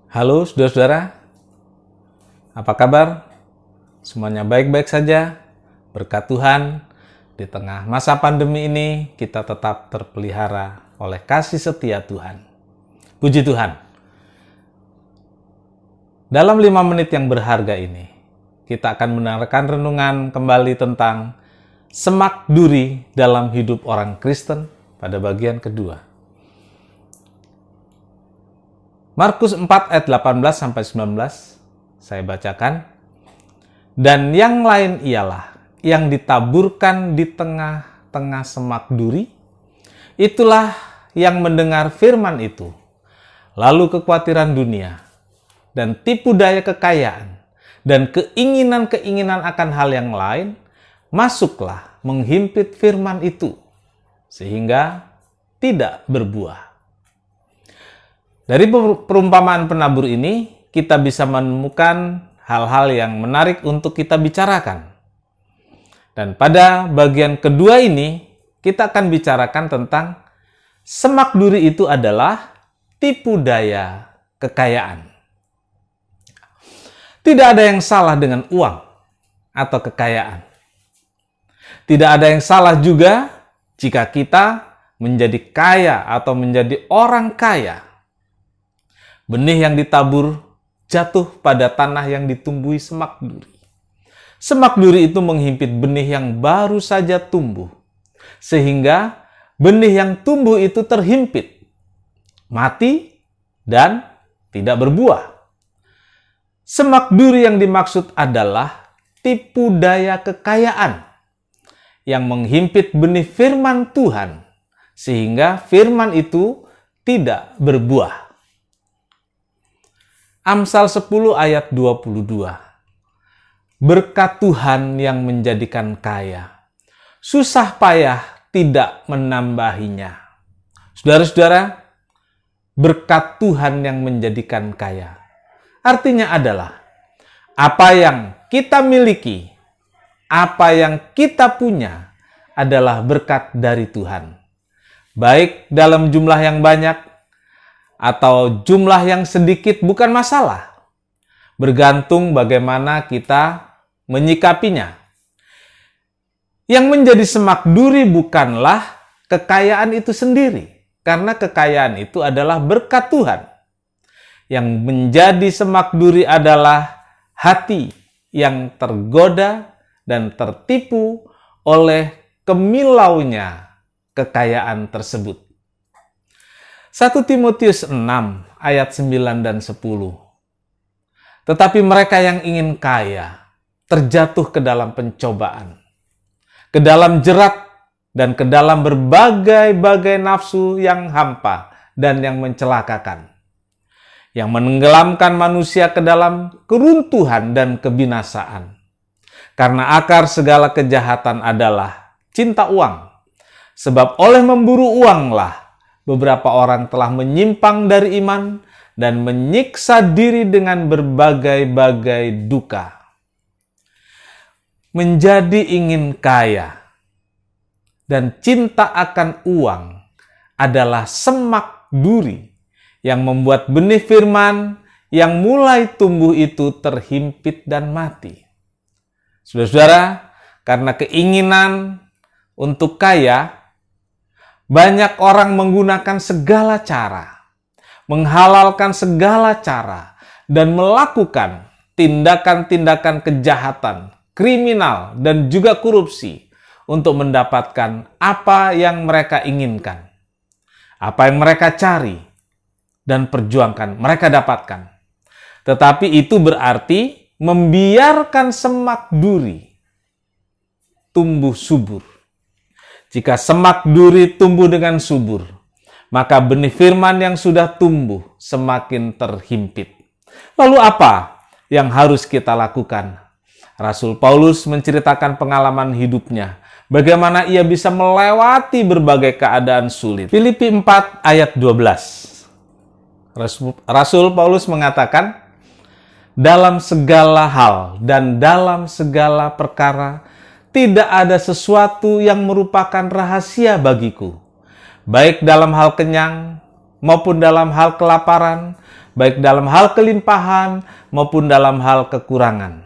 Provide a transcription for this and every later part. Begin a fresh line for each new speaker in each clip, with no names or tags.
Halo saudara-saudara, apa kabar? Semuanya baik-baik saja? Berkat Tuhan, di tengah masa pandemi ini kita tetap terpelihara oleh kasih setia Tuhan. Puji Tuhan. Dalam 5 menit yang berharga ini, kita akan mendengarkan renungan kembali tentang semak duri dalam hidup orang Kristen pada bagian kedua. Markus 4 ayat 18-19, saya bacakan. Dan yang lain ialah yang ditaburkan di tengah-tengah semak duri, itulah yang mendengar firman itu, lalu kekhawatiran dunia, dan tipu daya kekayaan, dan keinginan-keinginan akan hal yang lain, masuklah menghimpit firman itu, sehingga tidak berbuah. Dari perumpamaan penabur ini, kita bisa menemukan hal-hal yang menarik untuk kita bicarakan. Dan pada bagian kedua ini, kita akan bicarakan tentang semak duri itu adalah tipu daya kekayaan. Tidak ada yang salah dengan uang atau kekayaan. Tidak ada yang salah juga jika kita menjadi kaya atau menjadi orang kaya. Benih yang ditabur jatuh pada tanah yang ditumbuhi semak duri. Semak duri itu menghimpit benih yang baru saja tumbuh, sehingga benih yang tumbuh itu terhimpit, mati, dan tidak berbuah. Semak duri yang dimaksud adalah tipu daya kekayaan yang menghimpit benih firman Tuhan, sehingga firman itu tidak berbuah. Amsal 10 ayat 22. Berkat Tuhan yang menjadikan kaya, susah payah tidak menambahinya. Saudara-saudara, berkat Tuhan yang menjadikan kaya, artinya adalah apa yang kita miliki, apa yang kita punya adalah berkat dari Tuhan. Baik dalam jumlah yang banyak, atau jumlah yang sedikit bukan masalah. Bergantung bagaimana kita menyikapinya. Yang menjadi semak duri bukanlah kekayaan itu sendiri, karena kekayaan itu adalah berkat Tuhan. Yang menjadi semak duri adalah hati yang tergoda dan tertipu oleh kemilaunya kekayaan tersebut. 1 Timotius 6 ayat 9 dan 10. Tetapi mereka yang ingin kaya terjatuh ke dalam pencobaan, ke dalam jerat, dan ke dalam berbagai-bagai nafsu yang hampa dan yang mencelakakan, yang menenggelamkan manusia ke dalam keruntuhan dan kebinasaan. Karena akar segala kejahatan adalah cinta uang, sebab oleh memburu uanglah beberapa orang telah menyimpang dari iman dan menyiksa diri dengan berbagai-bagai duka. Menjadi ingin kaya dan cinta akan uang adalah semak duri yang membuat benih firman yang mulai tumbuh itu terhimpit dan mati. Saudara-saudara, karena keinginan untuk kaya, banyak orang menggunakan segala cara, menghalalkan segala cara, dan melakukan tindakan-tindakan kejahatan, kriminal, dan juga korupsi untuk mendapatkan apa yang mereka inginkan, apa yang mereka cari, dan perjuangkan, mereka dapatkan. Tetapi itu berarti membiarkan semak duri tumbuh subur. Jika semak duri tumbuh dengan subur, maka benih firman yang sudah tumbuh semakin terhimpit. Lalu apa yang harus kita lakukan? Rasul Paulus menceritakan pengalaman hidupnya, bagaimana ia bisa melewati berbagai keadaan sulit. Filipi 4 ayat 12. Rasul Paulus mengatakan, dalam segala hal dan dalam segala perkara, tidak ada sesuatu yang merupakan rahasia bagiku, baik dalam hal kenyang maupun dalam hal kelaparan, baik dalam hal kelimpahan maupun dalam hal kekurangan.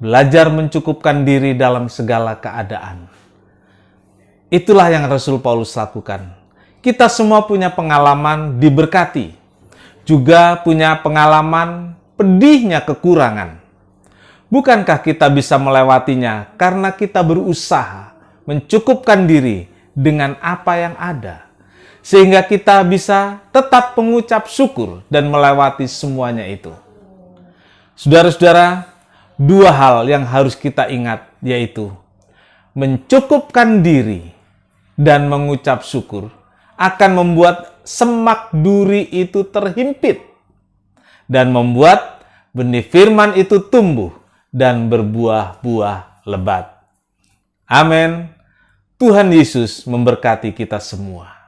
Belajar mencukupkan diri dalam segala keadaan. Itulah yang Rasul Paulus lakukan. Kita semua punya pengalaman diberkati, juga punya pengalaman pedihnya kekurangan. Bukankah kita bisa melewatinya karena kita berusaha mencukupkan diri dengan apa yang ada, sehingga kita bisa tetap mengucap syukur dan melewati semuanya itu. Saudara-saudara, dua hal yang harus kita ingat, yaitu mencukupkan diri dan mengucap syukur akan membuat semak duri itu terhimpit dan membuat benih firman itu tumbuh dan berbuah-buah lebat. Amin. Tuhan Yesus memberkati kita semua.